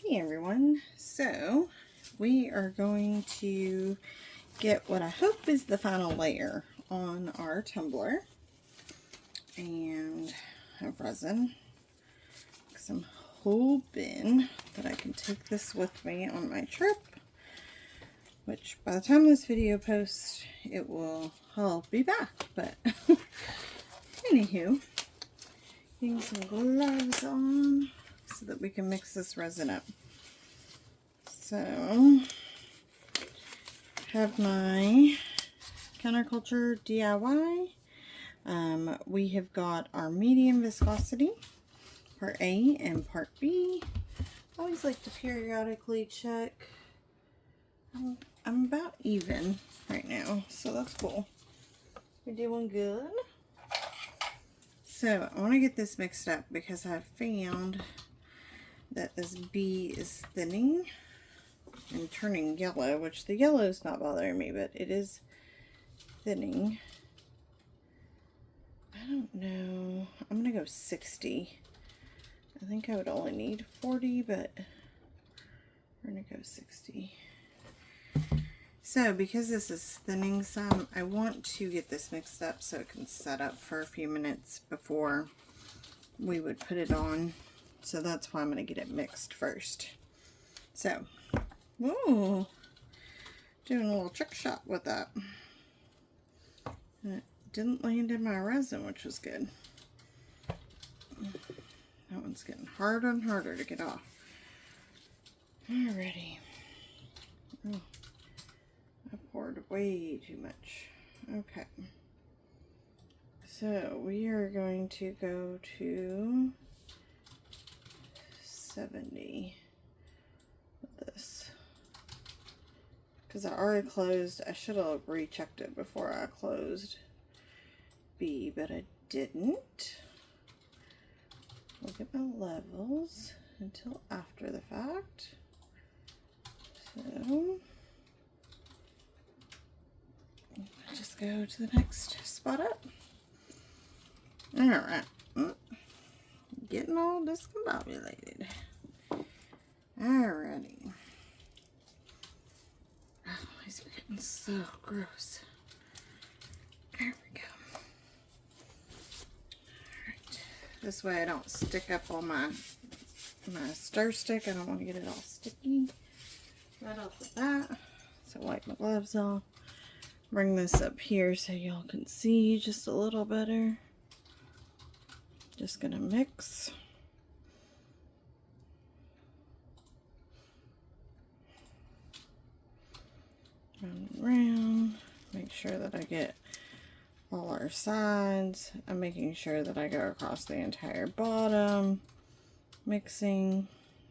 Hey everyone, so we are going to get what I hope is the final layer on our tumbler, and have resin because I'm hoping that I can take this with me on my trip, which by the time this video posts I'll be back, but anywho, getting some gloves on so that we can mix this resin up. So, have my counterculture DIY. We have got our medium viscosity, part A and part B. I always like to periodically check. I'm about even right now, so that's cool. We're doing good. So, I want to get this mixed up because I found that this B is thinning and turning yellow, which the yellow is not bothering me, but it is thinning. I don't know. I'm gonna go 60. I think I would only need 40, but we're gonna go 60. So because this is thinning some, I want to get this mixed up so it can set up for a few minutes before we would put it on. So that's why I'm gonna get it mixed first. So, ooh, doing a little trick shot with that. And it didn't land in my resin, which was good. That one's getting harder and harder to get off. Alrighty. Oh, I poured way too much. Okay. So we are going to go to 70 with this. Because I already closed, I should have rechecked it before I closed B, but I didn't. Look at my levels until after the fact. So, just go to the next spot up. Alright. Getting all discombobulated. Alrighty. Oh, these are getting so gross. There we go. Alright. This way I don't stick up on my stir stick. I don't want to get it all sticky right off the bat. So wipe my gloves off. Bring this up here so y'all can see just a little better. Just gonna mix. Round and round. Make sure that I get all our sides. I'm making sure that I go across the entire bottom. Mixing.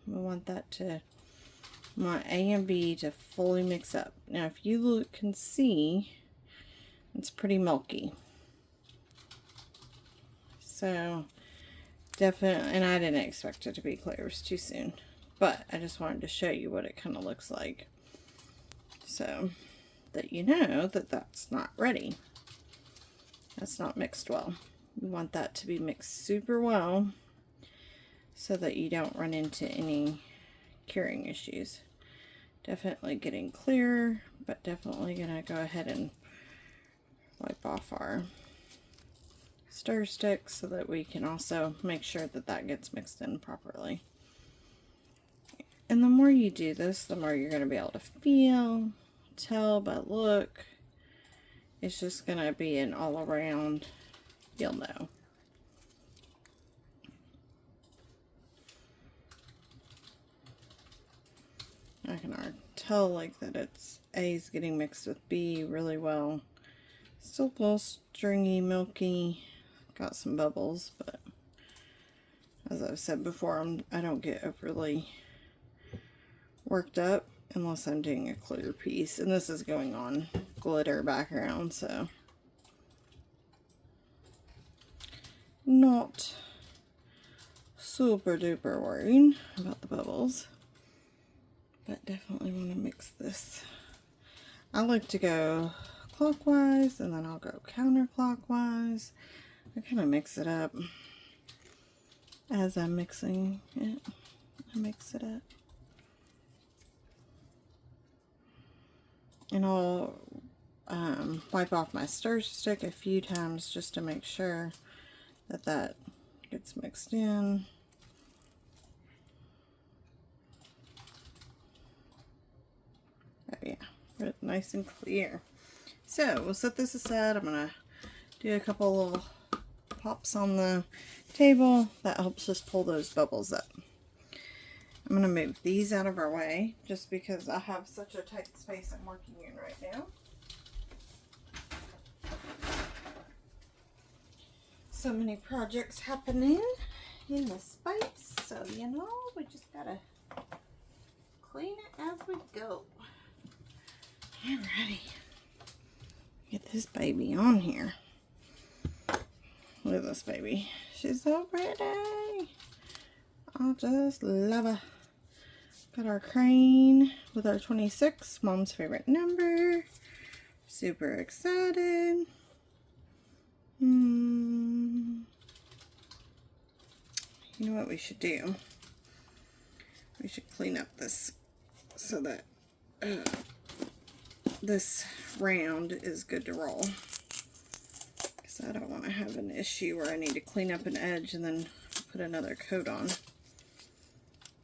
We want that to, A and B to fully mix up. Now if you can see, it's pretty milky. So definitely, and I didn't expect it to be clear, it was too soon. But I just wanted to show you what it kind of looks like. So that you know that that's not ready. That's not mixed well. You want that to be mixed super well so that you don't run into any curing issues. Definitely getting clearer, but definitely gonna go ahead and wipe off our stir stick so that we can also make sure that that gets mixed in properly. And the more you do this, the more you're going to be able to feel, tell by look. It's just going to be an all around, you'll know. I can already tell like that it's A's getting mixed with B really well. Still a little stringy, milky, got some bubbles, but as I've said before, I don't get overly worked up unless I'm doing a clear piece, and this is going on glitter background, so not super duper worried about the bubbles, but definitely want to mix this. I like to go clockwise and then I'll go counterclockwise. I kind of mix it up as I'm mixing it. I mix it up. And I'll wipe off my stir stick a few times just to make sure that that gets mixed in. Oh yeah, but nice and clear. So we'll set this aside. I'm gonna do a couple little pops on the table. That helps us pull those bubbles up. I'm gonna move these out of our way just because I have such a tight space I'm working in right now. So many projects happening in the space, so you know, we just gotta clean it as we go. Alrighty, get this baby on here. Look at this baby, she's so pretty. I just love her. Got our crane with our 26, mom's favorite number. Super excited. You know what we should do? We should clean up this so that this round is good to roll. Because I don't want to have an issue where I need to clean up an edge and then put another coat on.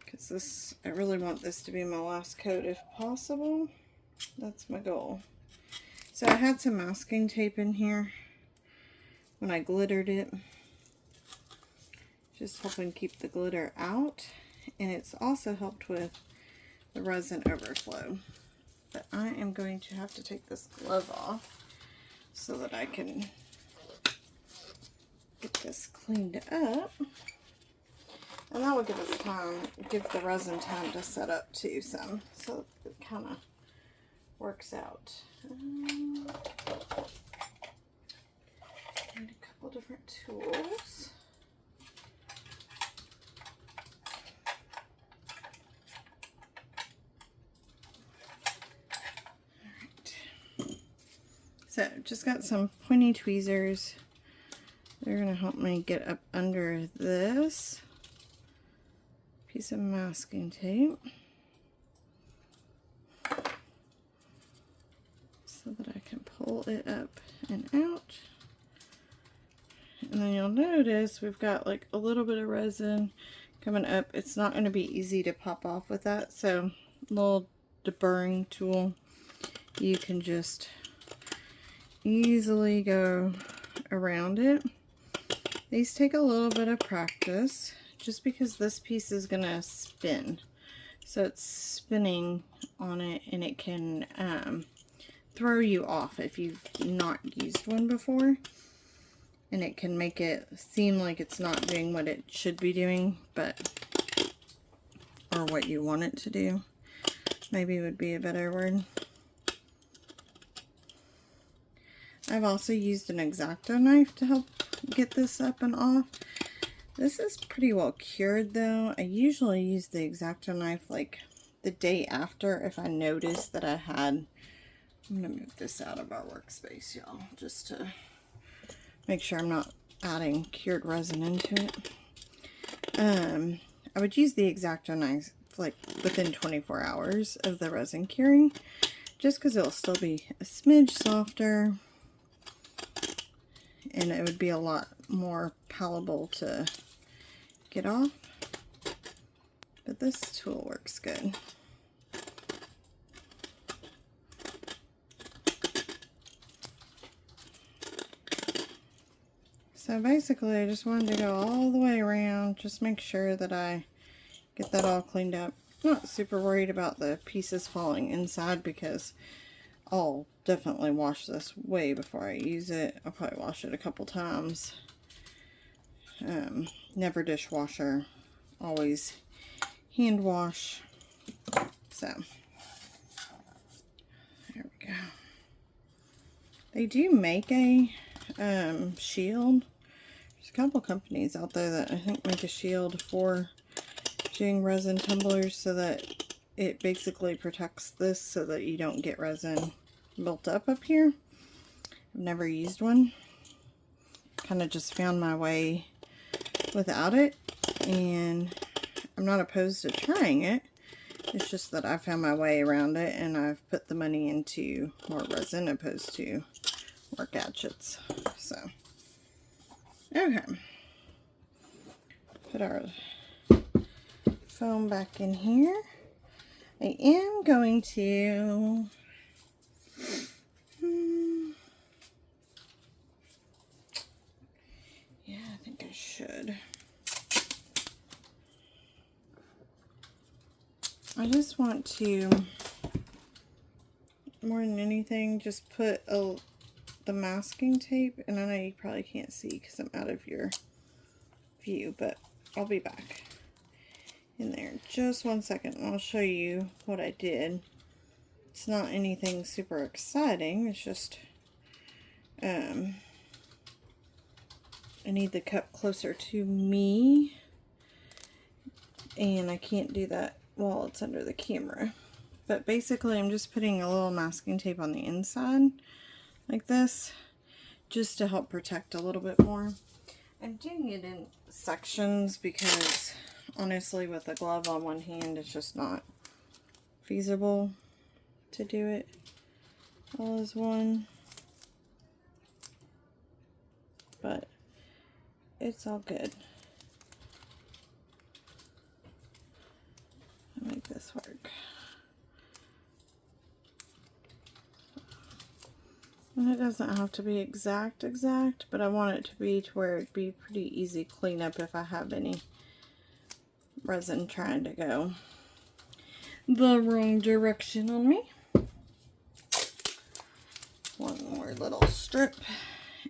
Because this, I really want this to be my last coat if possible. That's my goal. So I had some masking tape in here when I glittered it, just helping keep the glitter out, and it's also helped with the resin overflow. But I am going to have to take this glove off so that I can get this cleaned up, and that will give us time, give the resin time to set up too some, so it kind of works out. And a couple different tools. Alright. So, just got some pointy tweezers. They're going to help me get up under this piece of masking tape so that I can pull it up and out. And then you'll notice we've got like a little bit of resin coming up. It's not going to be easy to pop off with that, so little deburring tool, you can just easily go around it. These take a little bit of practice just because this piece is going to spin. So it's spinning on it, and it can throw you off if you've not used one before. And it can make it seem like it's not doing what it should be doing, but, or what you want it to do, maybe would be a better word. I've also used an X-Acto knife to help get this up and off. This is pretty well cured though. I usually use the X-Acto knife like the day after if I notice that I had, I'm going to move this out of our workspace, y'all, just to make sure I'm not adding cured resin into it. I would use the X-Acto knife like within 24 hours of the resin curing, just because it'll still be a smidge softer and it would be a lot more palatable to get off. But this tool works good. So basically I just wanted to go all the way around, just make sure that I get that all cleaned up. Not super worried about the pieces falling inside because I'll definitely wash this way before I use it. I'll probably wash it a couple times. Never dishwasher, always hand wash. So there we go. They do make a shield. There's a couple companies out there that I think make a shield for doing resin tumblers so that it basically protects this so that you don't get resin built up here. I've never used one. Kind of just found my way without it, and I'm not opposed to trying it It's just that I found my way around it, and I've put the money into more resin opposed to more gadgets. So, okay. Put our foam back in here. I am going to yeah, I think I should. I just want to, more than anything, just put the masking tape, and I know you probably can't see because I'm out of your view, but I'll be back in there in just 1 second, and I'll show you what I did. It's not anything super exciting, it's just I need the cup closer to me, and I can't do that while it's under the camera. But basically I'm just putting a little masking tape on the inside like this, just to help protect a little bit more. I'm doing it in sections because honestly with a glove on one hand it's just not feasible to do it all as one, but it's all good. I'll make this work. And it doesn't have to be exact, but I want it to be to where it'd be pretty easy cleanup if I have any resin trying to go the wrong direction on me. One more little strip,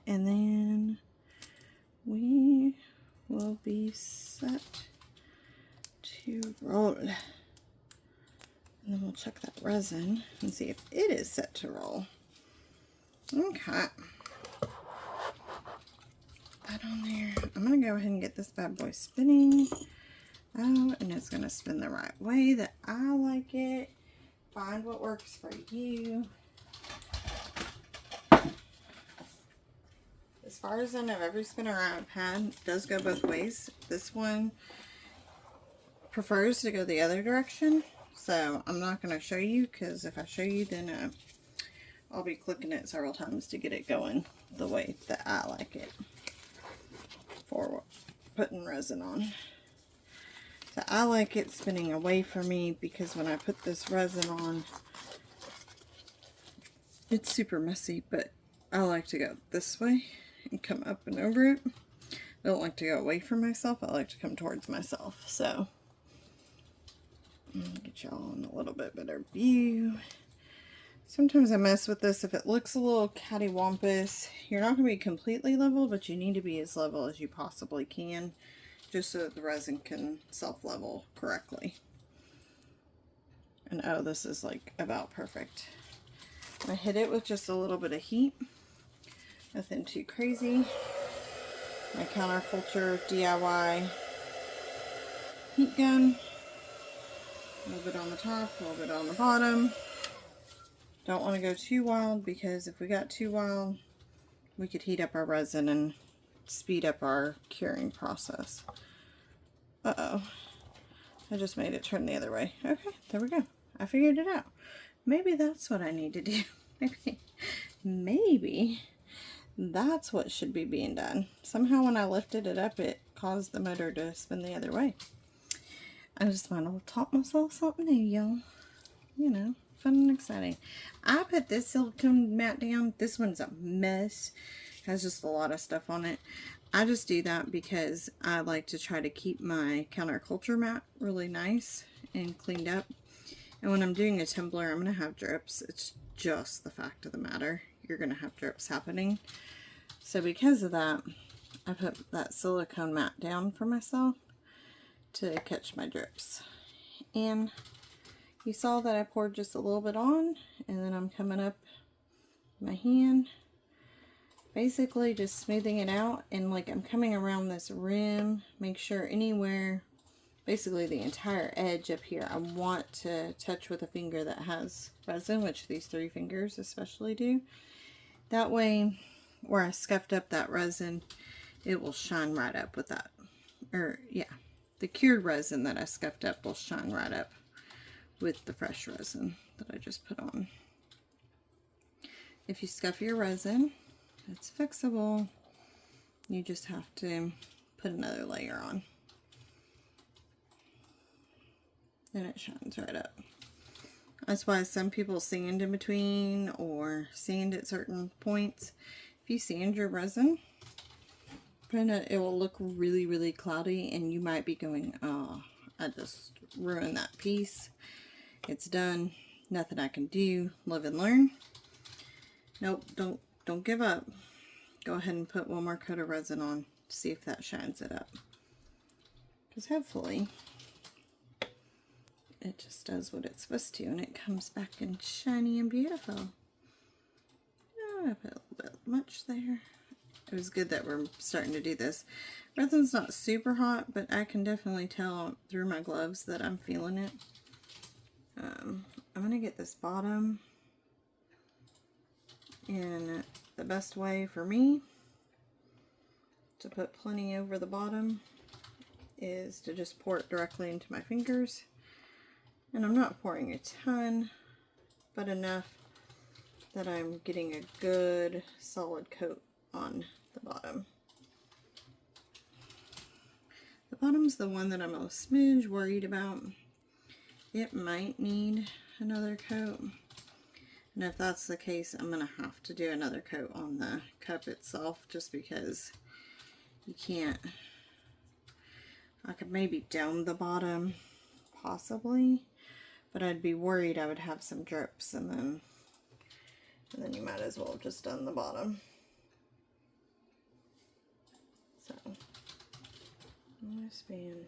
and then we will be set to roll. And then we'll check that resin and see if it is set to roll. Okay. That on there. I'm going to go ahead and get this bad boy spinning. Oh, and it's going to spin the right way that I like it. Find what works for you. As far as I know, every spinner I've had does go both ways. This one prefers to go the other direction. So I'm not going to show you, because if I show you, then I'll be clicking it several times to get it going the way that I like it for putting resin on. So I like it spinning away from me, because when I put this resin on, it's super messy, but I like to go this way and come up and over it. I don't like to go away from myself. I like to come towards myself. So I'm gonna get y'all in a little bit better view. Sometimes I mess with this. If it looks a little cattywampus, you're not going to be completely level, but you need to be as level as you possibly can, just so that the resin can self-level correctly. And oh, this is like about perfect. I hit it with just a little bit of heat, nothing too crazy. My counterculture DIY heat gun. A little bit on the top, a little bit on the bottom. Don't want to go too wild, because if we got too wild, we could heat up our resin and speed up our curing process. Uh-oh. I just made it turn the other way. Okay, there we go. I figured it out. Maybe that's what I need to do. Maybe that's what should be being done. Somehow when I lifted it up, it caused the motor to spin the other way. I just want to taught myself something new, y'all. You know. Fun and exciting. I put this silicone mat down. This one's a mess. Has just a lot of stuff on it. I just do that because I like to try to keep my counterculture mat really nice and cleaned up. And when I'm doing a tumbler, I'm going to have drips. It's just the fact of the matter. You're going to have drips happening. So because of that, I put that silicone mat down for myself to catch my drips. And you saw that I poured just a little bit on, and then I'm coming up my hand, basically just smoothing it out, and like I'm coming around this rim, make sure anywhere, basically the entire edge up here, I want to touch with a finger that has resin, which these 3 fingers especially do. That way, where I scuffed up that resin, it will shine right up with that, or yeah, the cured resin that I scuffed up will shine right up with the fresh resin that I just put on. If you scuff your resin, it's fixable. You just have to put another layer on. Then it shines right up. That's why some people sand in between or sand at certain points. If you sand your resin, it will look really, really cloudy, and you might be going, oh, I just ruined that piece. It's done. Nothing I can do. Live and learn. Nope, don't give up. Go ahead and put one more coat of resin on to see if that shines it up. Because hopefully it just does what it's supposed to, and it comes back in shiny and beautiful. Oh, I put a little bit much there. It was good that we're starting to do this. Resin's not super hot, but I can definitely tell through my gloves that I'm feeling it. I'm going to get this bottom, and the best way for me to put plenty over the bottom is to just pour it directly into my fingers. And I'm not pouring a ton, but enough that I'm getting a good solid coat on the bottom. The bottom's the one that I'm a smidge worried about. It might need another coat. And if that's the case, I'm going to have to do another coat on the cup itself, just because you can't. I could maybe dome the bottom, possibly, but I'd be worried I would have some drips, and then you might as well have just done the bottom. So I'm just being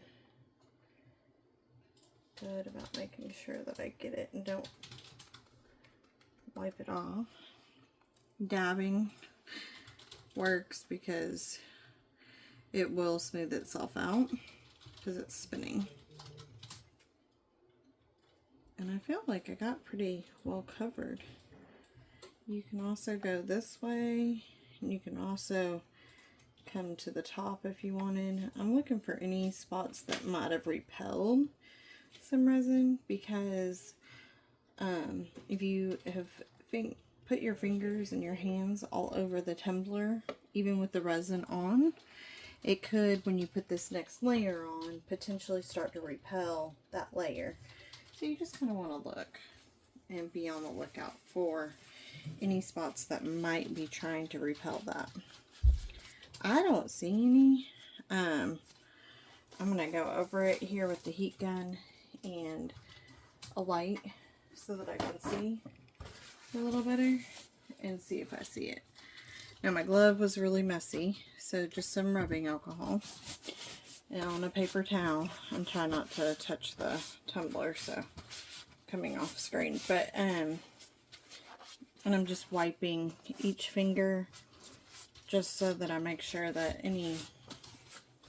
good about making sure that I get it and don't wipe it off. Dabbing works because it will smooth itself out because it's spinning. And I feel like I got pretty well covered. You can also go this way, and you can also come to the top if you wanted. I'm looking for any spots that might have repelled some resin, because if you have put your fingers and your hands all over the tumbler, even with the resin on, it could, when you put this next layer on, potentially start to repel that layer. So you just kind of want to look and be on the lookout for any spots that might be trying to repel that. I don't see any. I'm going to go over it here with the heat gun and a light so that I can see a little better and see if I see it. Now my glove was really messy, so just some rubbing alcohol. And on a paper towel, I'm trying not to touch the tumbler, so coming off screen. But and I'm just wiping each finger just so that I make sure that any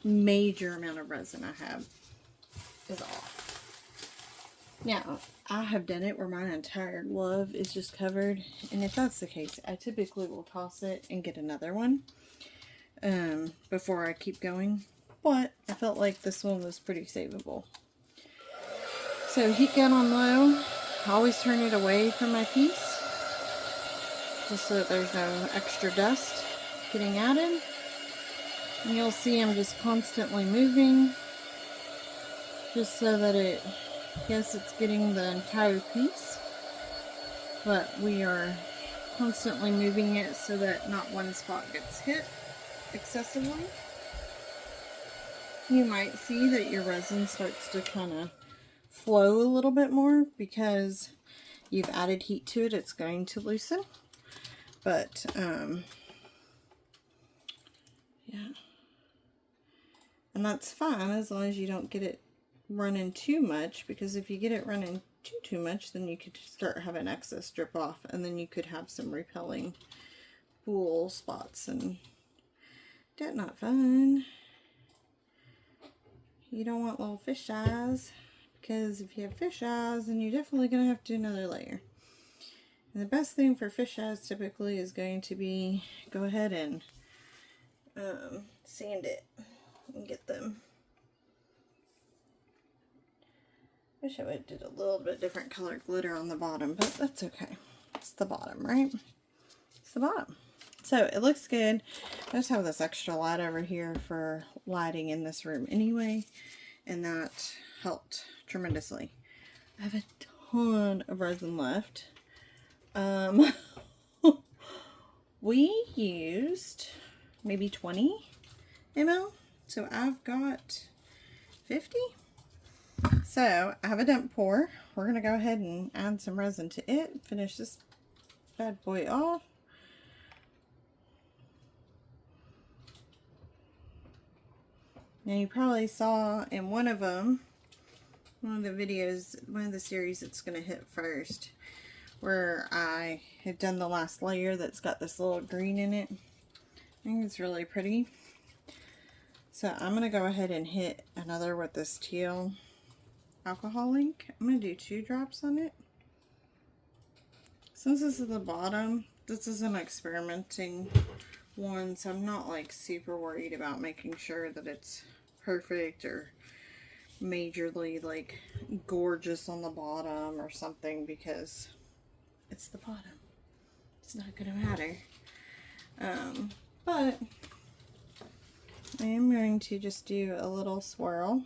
major amount of resin I have is off. Now, I have done it where my entire glove is just covered, and if that's the case, I typically will toss it and get another one before I keep going. But I felt like this one was pretty savable. So heat gun on low. I always turn it away from my piece, just so that there's no extra dust getting added. And you'll see I'm just constantly moving, just so that it, yes, it's getting the entire piece, but we are constantly moving it so that not one spot gets hit excessively. You might see that your resin starts to kind of flow a little bit more because you've added heat to it. It's going to loosen, but yeah, and that's fine as long as you don't get it running too much, because if you get it running too much, then you could start having excess drip off, and then you could have some repelling pool spots, and that's not fun. You don't want little fish eyes, because if you have fish eyes, then you're definitely going to have to do another layer. And the best thing for fish eyes typically is going to be go ahead and sand it and get them Wish I would have did a little bit different color glitter on the bottom, but that's okay. It's the bottom, right? It's the bottom. So it looks good. I just have this extra light over here for lighting in this room anyway, and that helped tremendously. I have a ton of resin left. We used maybe 20 ml, so I've got 50. So I have a dump pour. We're going to go ahead and add some resin to it, finish this bad boy off. Now you probably saw in one of them, one of the videos, one of the series that's going to hit first, where I had done the last layer that's got this little green in it. I think it's really pretty. So I'm going to go ahead and hit another with this teal alcohol ink. I'm going to do 2 drops on it. Since this is the bottom, this is an experimenting one, so I'm not like super worried about making sure that it's perfect or majorly like gorgeous on the bottom or something, because it's the bottom. It's not gonna matter. But I am going to just do a little swirl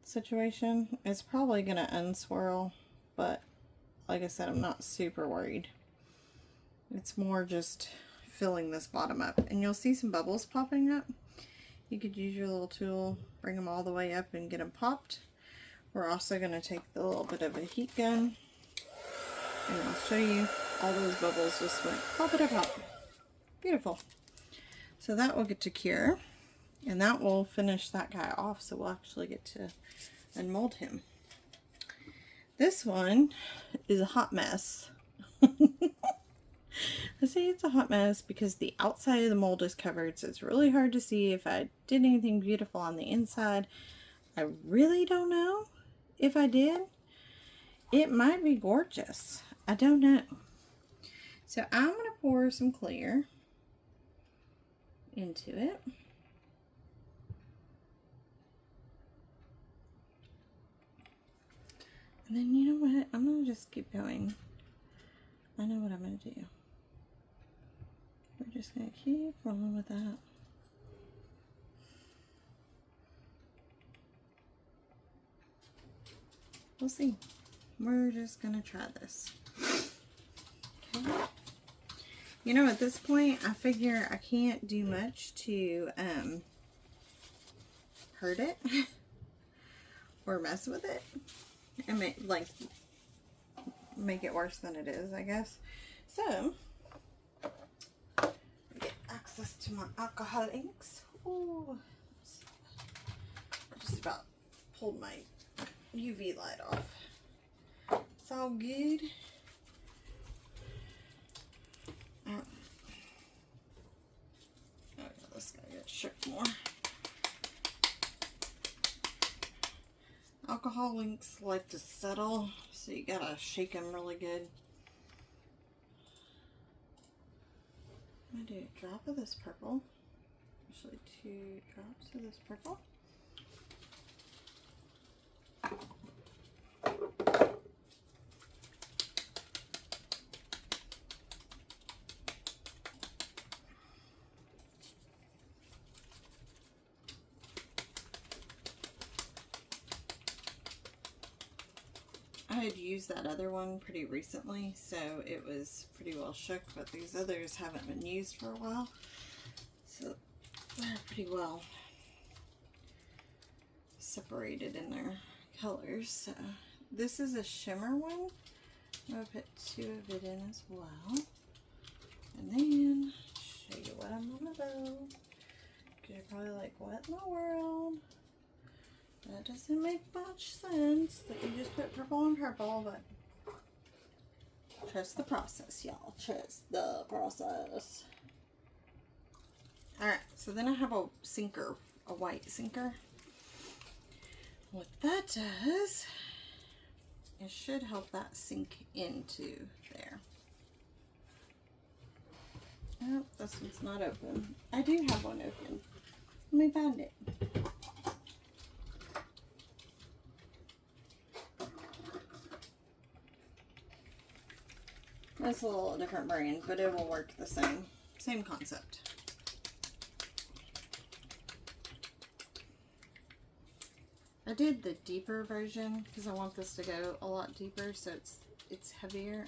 situation. It's probably gonna unswirl, but like I said, I'm not super worried. It's more just filling this bottom up, and you'll see some bubbles popping up. You could use your little tool, bring them all the way up and get them popped. We're also going to take a little bit of a heat gun, and I'll show you all those bubbles just went pop it pop. Beautiful. So that will get to cure, and that will finish that guy off, so we'll actually get to unmold him. This one is a hot mess. I say it's a hot mess because the outside of the mold is covered, so it's really hard to see if I did anything beautiful on the inside. I really don't know if I did. It might be gorgeous. I don't know. So I'm going to pour some clear into it. And then you know what? I'm going to just keep going. I know what I'm going to do. We're just going to keep rolling with that. We'll see. We're just going to try this. Okay. You know, at this point, I figure I can't do much to hurt it or mess with it and make it worse than it is, I guess. So, get access to my alcohol inks. Ooh, I just about pulled my UV light off. It's all good. This guy got shook more. Alcohol inks like to settle, so you gotta shake them really good. I'm gonna do a drop of this purple. Actually, 2 drops of this purple. I had used that other one pretty recently, so it was pretty well shook, but these others haven't been used for a while, so they're pretty well separated in their colors. So this is a shimmer one. I'm going to put 2 of it in as well, and then show you what I'm going to do, because you're probably like, what in the world? That doesn't make much sense that you just put purple on purple, but trust the process, y'all. Trust the process. Alright, so then I have a sinker, a white sinker. What that does, it should help that sink into there. Oh, this one's not open. I do have one open. Let me find it. It's a little different brand, but it will work the same concept. I did the deeper version because I want this to go a lot deeper, so it's heavier.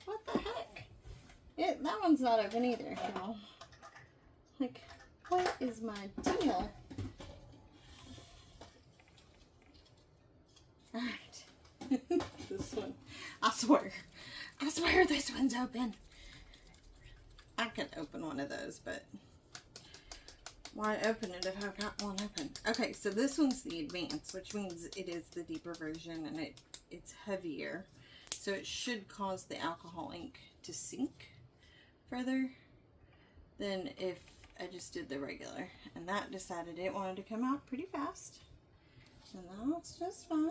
What the heck? That one's not open either, y'all. Like, what is my deal? Alright. This one. I swear this one's open. I could open one of those, but why open it if I've got one open? Okay, so this one's the advanced, which means it is the deeper version, and it's heavier. So it should cause the alcohol ink to sink further than if I just did the regular. And that decided it wanted to come out pretty fast. And that's just fine.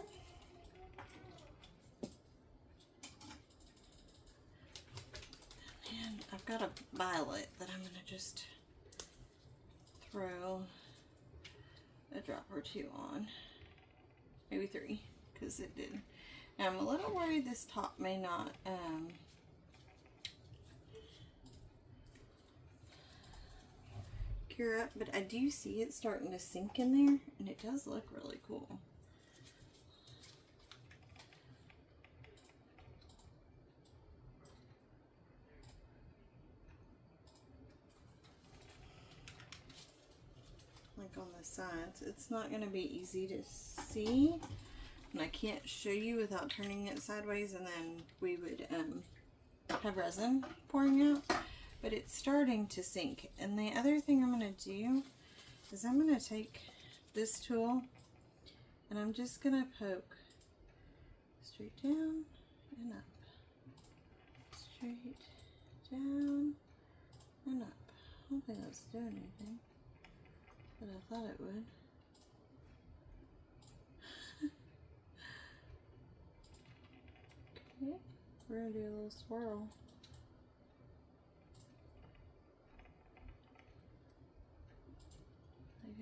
And I've got a violet that I'm going to just throw a drop or two on. Maybe 3, because it did. Now I'm a little worried this top may not cure up, but I do see it starting to sink in there, and it does look really cool. Like on the sides, it's not going to be easy to see, and I can't show you without turning it sideways, and then we would have resin pouring out. But it's starting to sink. And the other thing I'm going to do is I'm going to take this tool and I'm just going to poke straight down and up, straight down and up. I don't think that's doing anything, but I thought it would. Okay, we're going to do a little swirl.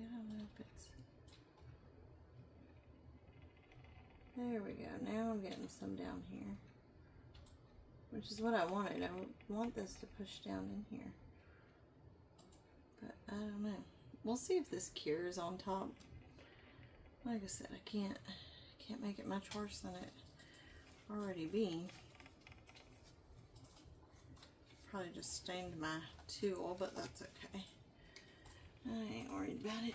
I don't know if it's... There we go. Now I'm getting some down here, which is what I wanted. I want this to push down in here, but I don't know. We'll see if this cures on top. Like I said, I can't make it much worse than it already be. Probably just stained my tool, but that's okay. I ain't worried about it.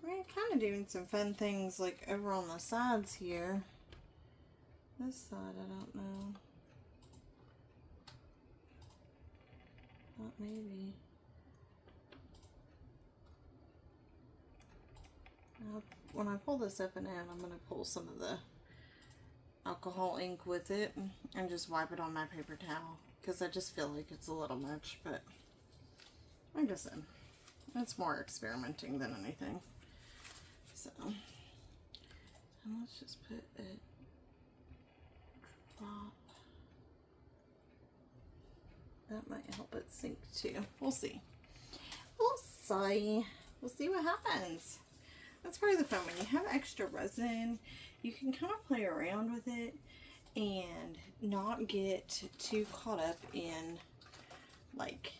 We're kind of doing some fun things like over on the sides here. This side, I don't know. Thought maybe. When I pull this up and out, I'm going to pull some of the alcohol ink with it and just wipe it on my paper towel, because I just feel like it's a little much, but like I said, it's more experimenting than anything. So, and let's just put a drop. That might help it sink too. We'll see. We'll see. We'll see what happens. That's part of the fun. When you have extra resin, you can kind of play around with it and not get too caught up in, like,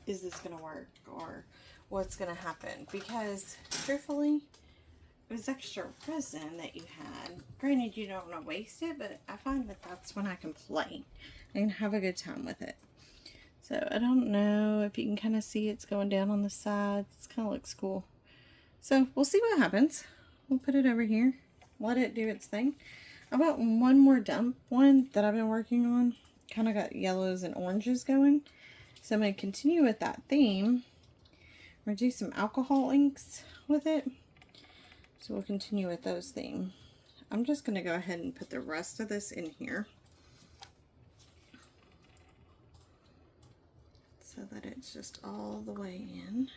is this going to work or what's going to happen? Because truthfully, it was extra resin that you had. Granted, you don't want to waste it, but I find that that's when I can play and have a good time with it. So I don't know if you can kind of see it's going down on the sides. It kind of looks cool. So we'll see what happens. We'll put it over here, let it do its thing. I bought one more dump one that I've been working on. Kind of got yellows and oranges going. So I'm going to continue with that theme. We're going to do some alcohol inks with it. So we'll continue with those themes. I'm just going to go ahead and put the rest of this in here, so that it's just all the way in.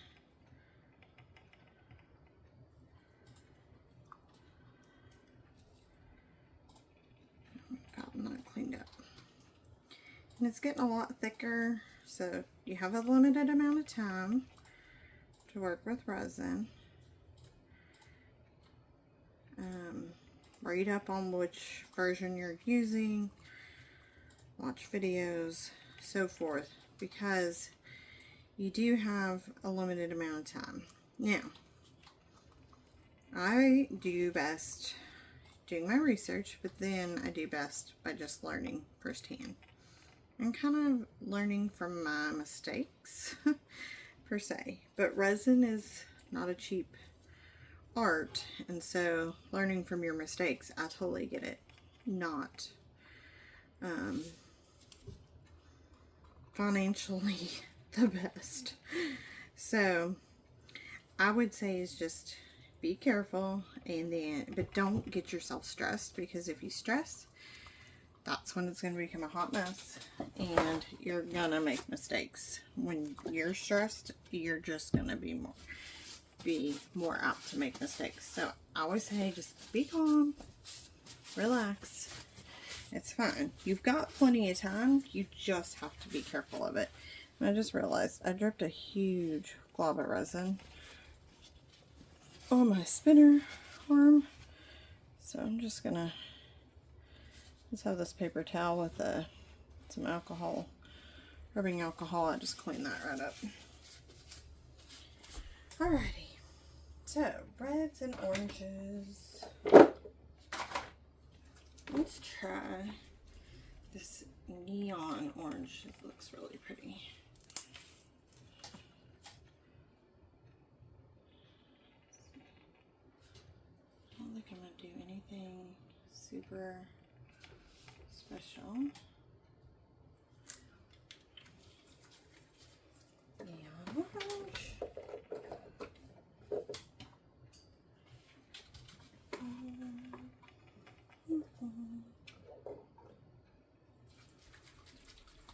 Gotten that cleaned up. And it's getting a lot thicker, so you have a limited amount of time to work with resin. read up on which version you're using, watch videos, so forth, because you do have a limited amount of time. Now, I do best doing my research, but then I do best by just learning firsthand and kind of learning from my mistakes per se. But resin is not a cheap art, and so learning from your mistakes, I totally get it. Not financially the best. So I would say is just be careful, and then but don't get yourself stressed, because if you stress, that's when it's going to become a hot mess and you're gonna make mistakes. When you're stressed, you're just going to be more apt to make mistakes. So I always say just be calm, relax, it's fine. You've got plenty of time, you just have to be careful of it. And I just realized I dripped a huge glob of resin on my spinner arm, so I'm just gonna have this paper towel with some alcohol, rubbing alcohol. I just clean that right up. Alrighty, so reds and oranges. Let's try this neon orange. It looks really pretty. I don't think I'm going to do anything super special. Neon orange.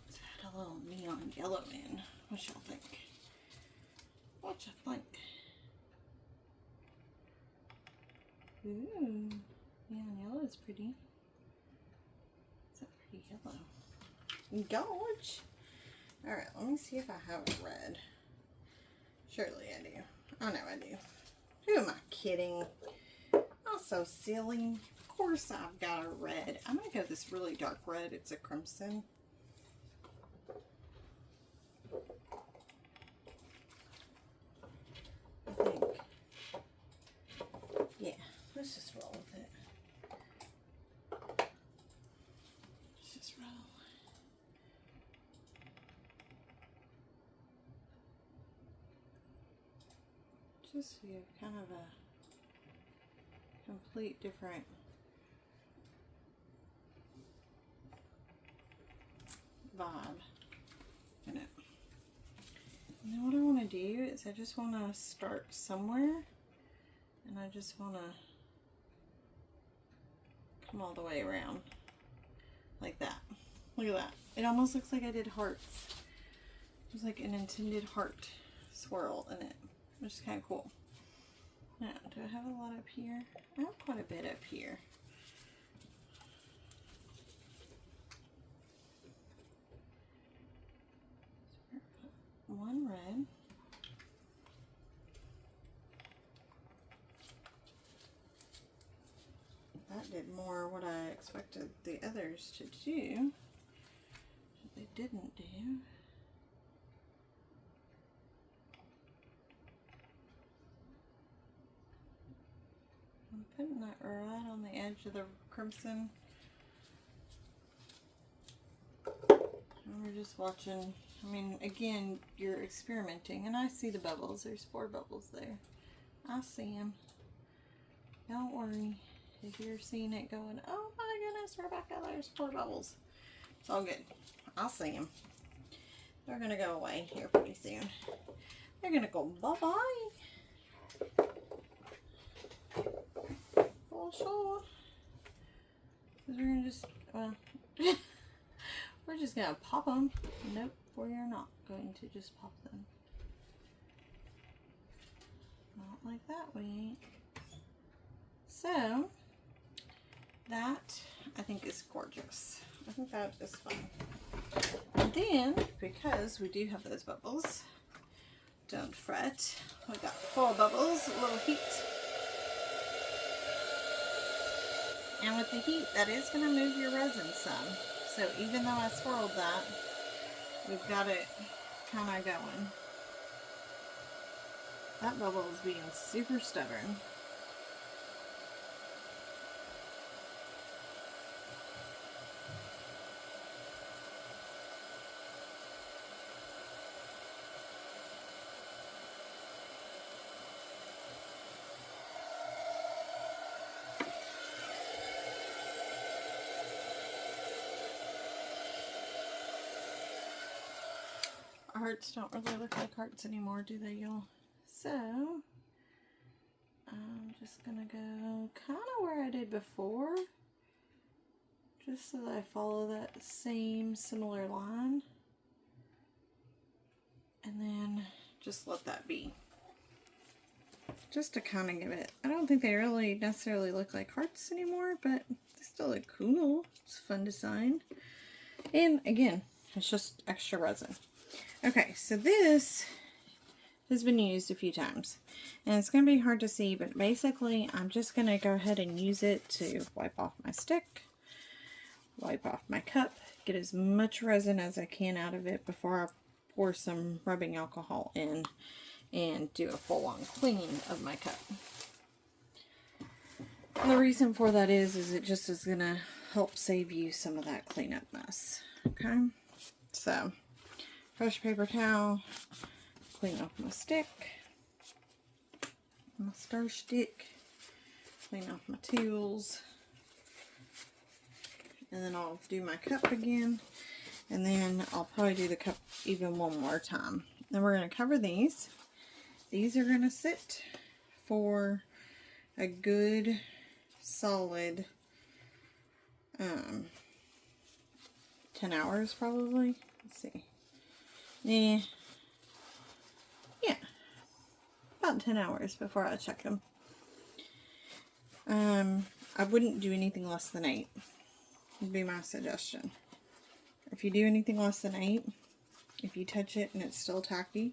Let's add a little neon yellow in. What y'all think? What y'all think? Ooh, neon yellow is pretty. It's a pretty yellow. Gosh! Alright, let me see if I have a red. Surely I do. I know I do. Who am I kidding? I'm so silly. Of course I've got a red. I'm going to go this really dark red. It's a crimson. I think. Yeah, let's just roll with it. Let's just roll. Just so you have kind of a complete different vibe in it. And then what I want to do is I just want to start somewhere, and I just want to come all the way around like that. Look at that. It almost looks like I did hearts. There's like an intended heart swirl in it, which is kind of cool. Now, do I have a lot up here? I have quite a bit up here. One red. That did more what I expected the others to do. That they didn't do. I'm putting that right on the edge of the crimson. And we're just watching. I mean, again, you're experimenting, and I see the bubbles. There's 4 bubbles there. I see them. Don't worry if you're seeing it going, oh my goodness, Rebecca, there's 4 bubbles. It's all good. I'll see them. They're going to go away here pretty soon. They're going to go bye-bye. For sure. Because we're going to just, well, we're just going to pop them. Nope, we are not going to just pop them. Not like that, we ain't. So, that I think is gorgeous. I think that is fun. And then, because we do have those bubbles, don't fret. We got 4 bubbles, a little heat. And with the heat, that is going to move your resin some. So even though I swirled that, we've got it kind of going. That bubble is being super stubborn. Hearts don't really look like hearts anymore, do they, y'all? So, I'm just gonna go kind of where I did before, just so that I follow that same similar line, and then just let that be. Just to kind of give it, I don't think they really necessarily look like hearts anymore, but they still look cool. It's a fun design. And again, it's just extra resin. Okay, so this has been used a few times, and it's going to be hard to see, but basically I'm just going to go ahead and use it to wipe off my stick, wipe off my cup, get as much resin as I can out of it before I pour some rubbing alcohol in and do a full-on clean of my cup. And the reason for that is it just is going to help save you some of that cleanup mess. Okay, so fresh paper towel, clean off my stick, my stir stick, clean off my tools, and then I'll do my cup again, and then I'll probably do the cup even one more time. Then we're going to cover these. These are going to sit for a good solid 10 hours probably. Let's see. Yeah, about 10 hours before I check them. I wouldn't do anything less than 8, would be my suggestion. If you do anything less than 8, if you touch it and it's still tacky,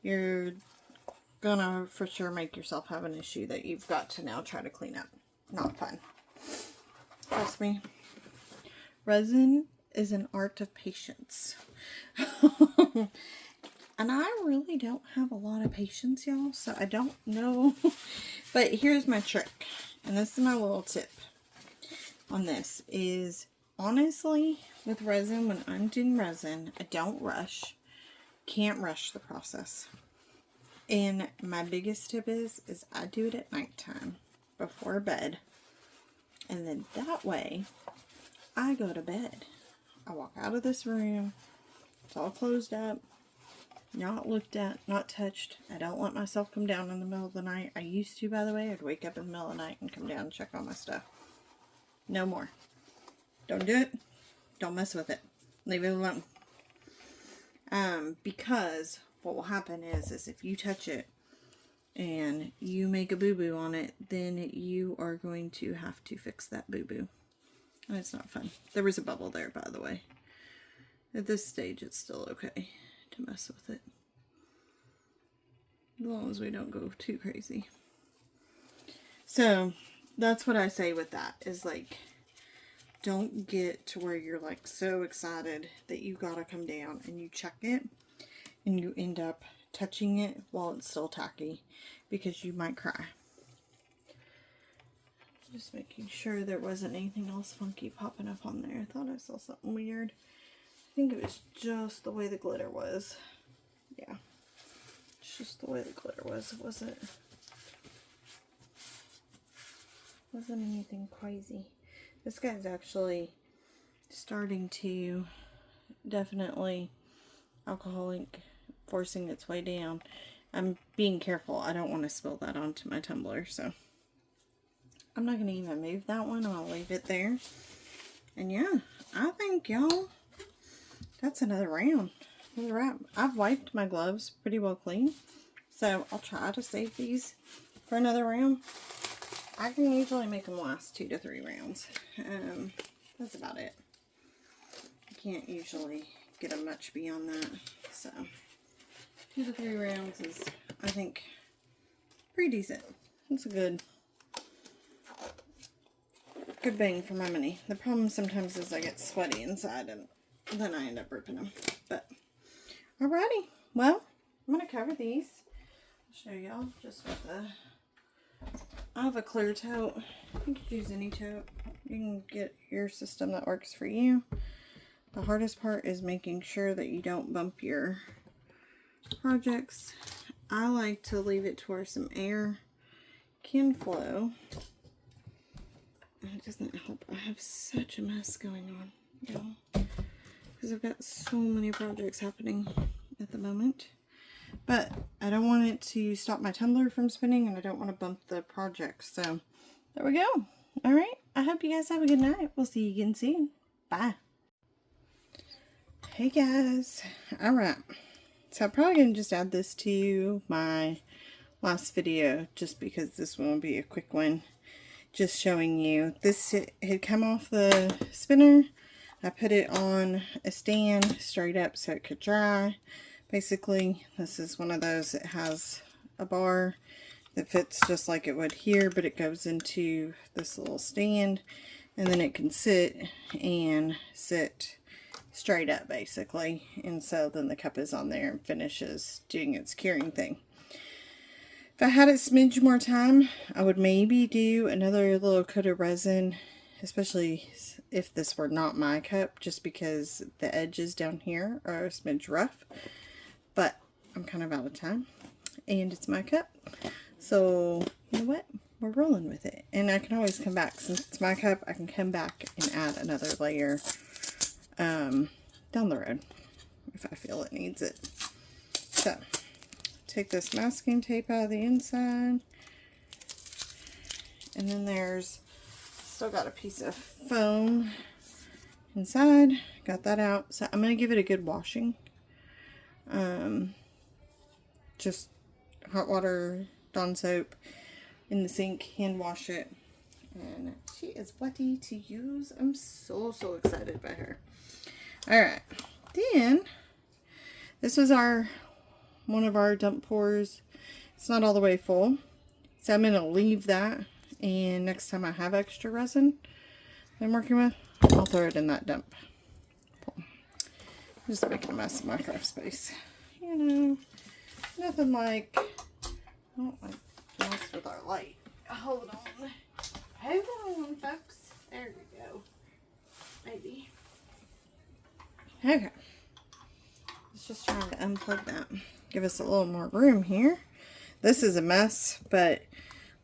you're gonna for sure make yourself have an issue that you've got to now try to clean up. Not fun. Trust me. Resin is an art of patience. And I really don't have a lot of patience, y'all, so I don't know. But here's my trick, and this is my little tip on this, is honestly, with resin, when I'm doing resin, I don't rush. Can't rush the process. And my biggest tip is I do it at nighttime, before bed. And then that way, I go to bed. I walk out of this room, it's all closed up, not looked at, not touched. I don't let myself come down in the middle of the night. I used to, by the way. I'd wake up in the middle of the night and come down and check on my stuff. No more. Don't do it. Don't mess with it. Leave it alone. Because what will happen is if you touch it and you make a boo-boo on it, then you are going to have to fix that boo-boo. And it's not fun. There was a bubble there, by the way. At this stage, it's still okay to mess with it, as long as we don't go too crazy. So that's what I say with that, is like, don't get to where you're like so excited that you gotta come down and you check it and you end up touching it while it's still tacky, because you might cry. Just making sure there wasn't anything else funky popping up on there. I thought I saw something weird. I think it was just the way the glitter was. Yeah. It's just the way the glitter was. It wasn't anything crazy. This guy's actually starting to definitely alcoholic forcing its way down. I'm being careful. I don't want to spill that onto my tumbler, so I'm not going to even move that one. I'll leave it there. And yeah, I think, y'all, that's another round. Another wrap. I've wiped my gloves pretty well clean, so I'll try to save these for another round. I can usually make them last 2 to 3 rounds. That's about it. I can't usually get them much beyond that. So 2 to 3 rounds is, I think, pretty decent. It's a good good bang for my money. The problem sometimes is I get sweaty inside and then I end up ripping them. But, alrighty. Well, I'm going to cover these. I'll show y'all just with I have a clear tote. You could use any tote. You can get your system that works for you. The hardest part is making sure that you don't bump your projects. I like to leave it to where some air can flow. And it doesn't help. I have such a mess going on, y'all, because I've got so many projects happening at the moment. But I don't want it to stop my tumbler from spinning, and I don't want to bump the project. So there we go. All right. I hope you guys have a good night. We'll see you again soon. Bye. Hey guys. All right. So I'm probably going to just add this to my last video just because this one will be a quick one. Just showing you. This had come off the spinner. I put it on a stand straight up so it could dry. Basically, this is one of those that has a bar that fits just like it would here, but it goes into this little stand, and then it can sit straight up basically, and so then the cup is on there and finishes doing its curing thing. If I had a smidge more time, I would maybe do another little coat of resin, especially if this were not my cup, just because the edges down here are a smidge rough. But I'm kind of out of time, and it's my cup, so you know what, we're rolling with it. And I can always come back, since it's my cup, I can come back and add another layer down the road if I feel it needs it. So take this masking tape out of the inside, and then there's still got a piece of foam inside. Got that out, so I'm going to give it a good washing. Just hot water, Dawn soap in the sink, hand wash it, and she is wetty to use. I'm so excited by her. Alright, then this was one of our dump pours. It's not all the way full, so I'm going to leave that, and next time I have extra resin that I'm working with, I'll throw it in that dump. Just making a mess of my craft space. You know, nothing like, oh, I lost with our light. Hold on. Hold on, folks. There we go. Maybe. Okay. Let's just try to unplug that. Give us a little more room here. This is a mess, but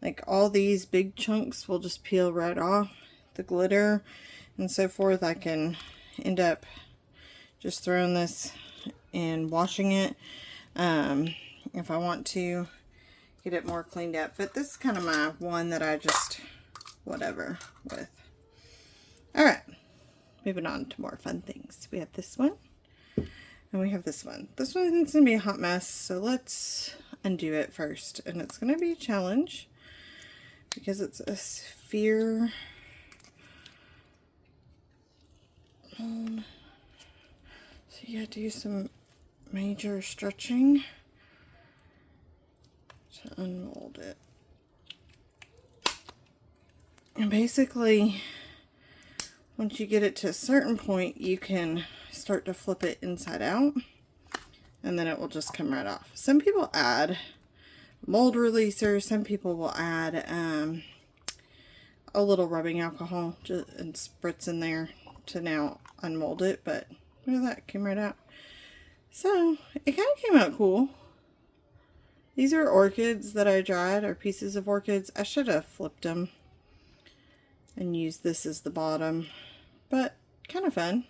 like all these big chunks will just peel right off. The glitter and so forth, I can end up just throwing this and washing it if I want to get it more cleaned up. But this is kind of my one that I just whatever with. Alright, moving on to more fun things. We have this one and we have this one. This one's going to be a hot mess, so let's undo it first. And it's going to be a challenge because it's a sphere. So you have to do some major stretching to unmold it. And basically, once you get it to a certain point, you can start to flip it inside out, and then it will just come right off. Some people add mold releaser, some people will add a little rubbing alcohol and spritz in there to now unmold it, but look at that, it came right out. So it kind of came out cool. These are orchids that I dried, or pieces of orchids. I should have flipped them and used this as the bottom, but kind of fun.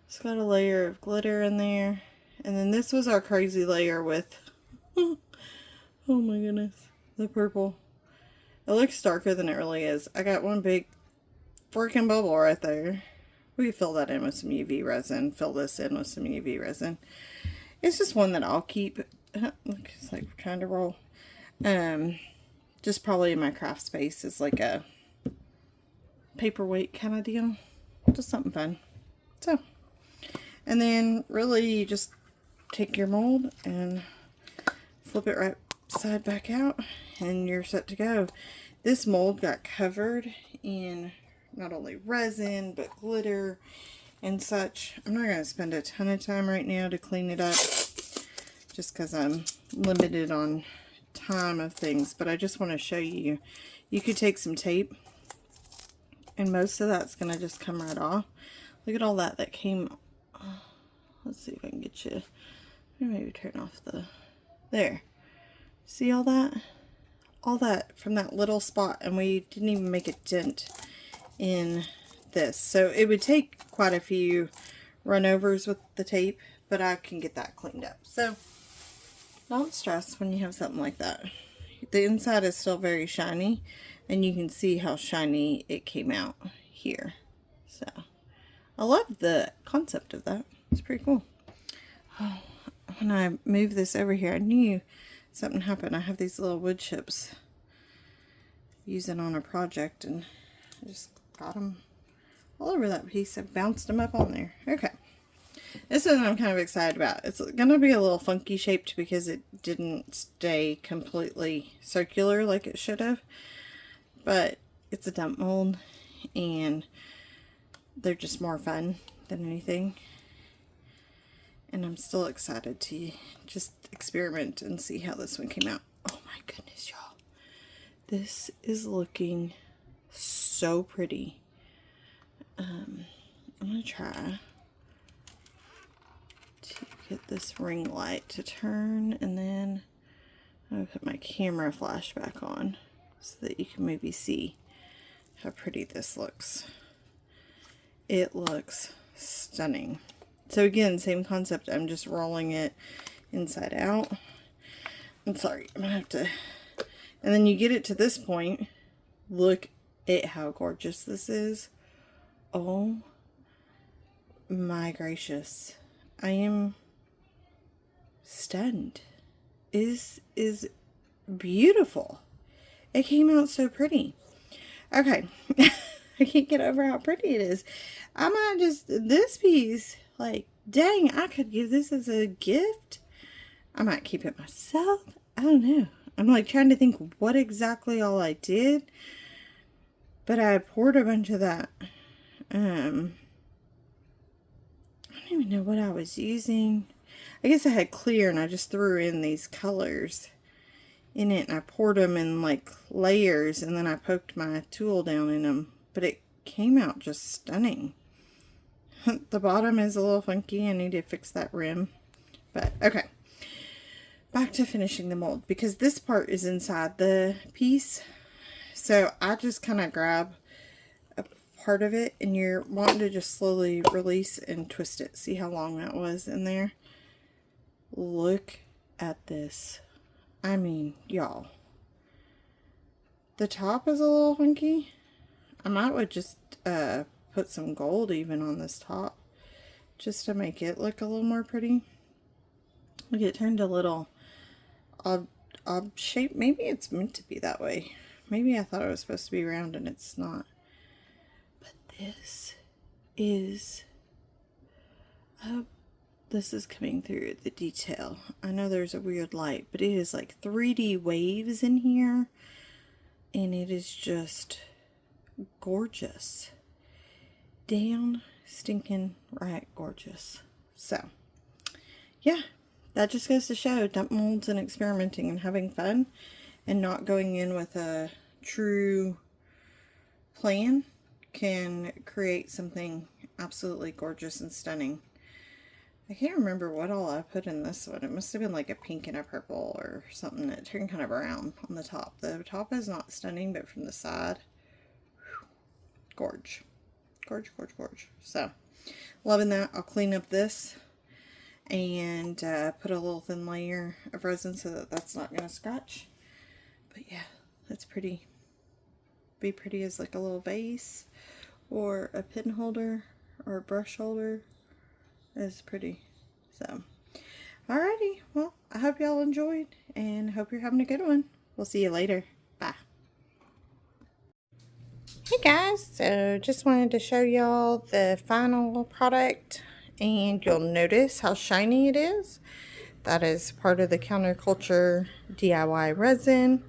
It's got a layer of glitter in there, and then this was our crazy layer with oh my goodness, the purple. It looks darker than it really is. I got one big freaking bubble right there. We could fill that in with some UV resin. Fill this in with some UV resin. It's just one that I'll keep. Looks like kind of roll. Just probably in my craft space is like a paperweight kind of deal. Just something fun. So, and then really you just take your mold and flip it right side back out, and you're set to go. This mold got covered in not only resin, but glitter and such. I'm not going to spend a ton of time right now to clean it up, just because I'm limited on time of things. But I just want to show you, you could take some tape, and most of that's going to just come right off. Look at all that came. Let's see if I can get you. Maybe turn off the, there. See all that? All that from that little spot, and we didn't even make a dent in this. So it would take quite a few run-overs with the tape, but I can get that cleaned up. So don't stress when you have something like that. The inside is still very shiny, and you can see how shiny it came out here. So I love the concept of that. It's pretty cool. Oh, when I moved this over here, I knew something happened. I have these little wood chips using on a project, and I just got them all over that piece. I bounced them up on there. Okay. This one I'm kind of excited about. It's going to be a little funky shaped because it didn't stay completely circular like it should have. But it's a dump mold, and they're just more fun than anything. And I'm still excited to just experiment and see how this one came out. Oh my goodness, y'all. This is looking so pretty. I'm going to try to get this ring light to turn, and then I'm going to put my camera flash back on so that you can maybe see how pretty this looks. It looks stunning. So again, same concept. I'm just rolling it inside out. I'm sorry, I'm gonna have to. And then you get it to this point. Look at how gorgeous this is. Oh my gracious. I am stunned. This is beautiful. It came out so pretty. Okay. I can't get over how pretty it is. I might just, this piece, like, dang, I could give this as a gift. I might keep it myself. I don't know. I'm like trying to think what exactly all I did. But I poured a bunch of that. I don't even know what I was using. I guess I had clear, and I just threw in these colors in it, and I poured them in like layers, and then I poked my tool down in them. But it came out just stunning. The bottom is a little funky. I need to fix that rim. But okay. Back to finishing the mold, because this part is inside the piece. So I just kind of grab a part of it, and you're wanting to just slowly release and twist it. See how long that was in there? Look at this. I mean, y'all. The top is a little funky. I might would just put some gold even on this top, just to make it look a little more pretty. Look, it turned a little odd shape. Maybe it's meant to be that way. Maybe I thought it was supposed to be round, and it's not. But this is this is coming through the detail. I know there's a weird light, but it is like 3D waves in here, and it is just gorgeous. Damn stinking right gorgeous. So yeah, that just goes to show dump molds and experimenting and having fun, and not going in with a true plan can create something absolutely gorgeous and stunning. I can't remember what all I put in this one. It must have been like a pink and a purple or something. It turned kind of brown on the top. The top is not stunning, but from the side, whew, gorge. Gorge, gorge, gorge. So, loving that. I'll clean up this and put a little thin layer of resin so that that's not going to scratch. But yeah, that's pretty. Be pretty as like a little vase or a pin holder or a brush holder. It's pretty. So, alrighty. Well, I hope y'all enjoyed, and hope you're having a good one. We'll see you later. Bye. Hey guys, so just wanted to show y'all the final product, and you'll notice how shiny it is. That is part of the Counterculture DIY resin.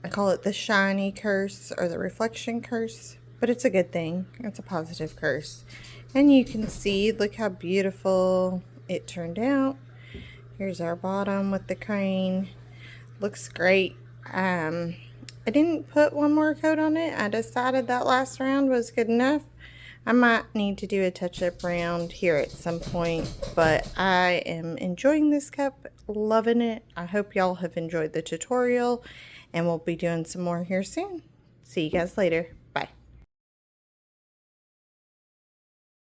I call it the shiny curse or the reflection curse, but it's a good thing. It's a positive curse. And you can see, look how beautiful it turned out. Here's our bottom with the crane. Looks great. I didn't put one more coat on it. I decided that last round was good enough. I might need to do a touch-up round here at some point, but I am enjoying this cup, loving it. I hope y'all have enjoyed the tutorial, and we'll be doing some more here soon. See you guys later.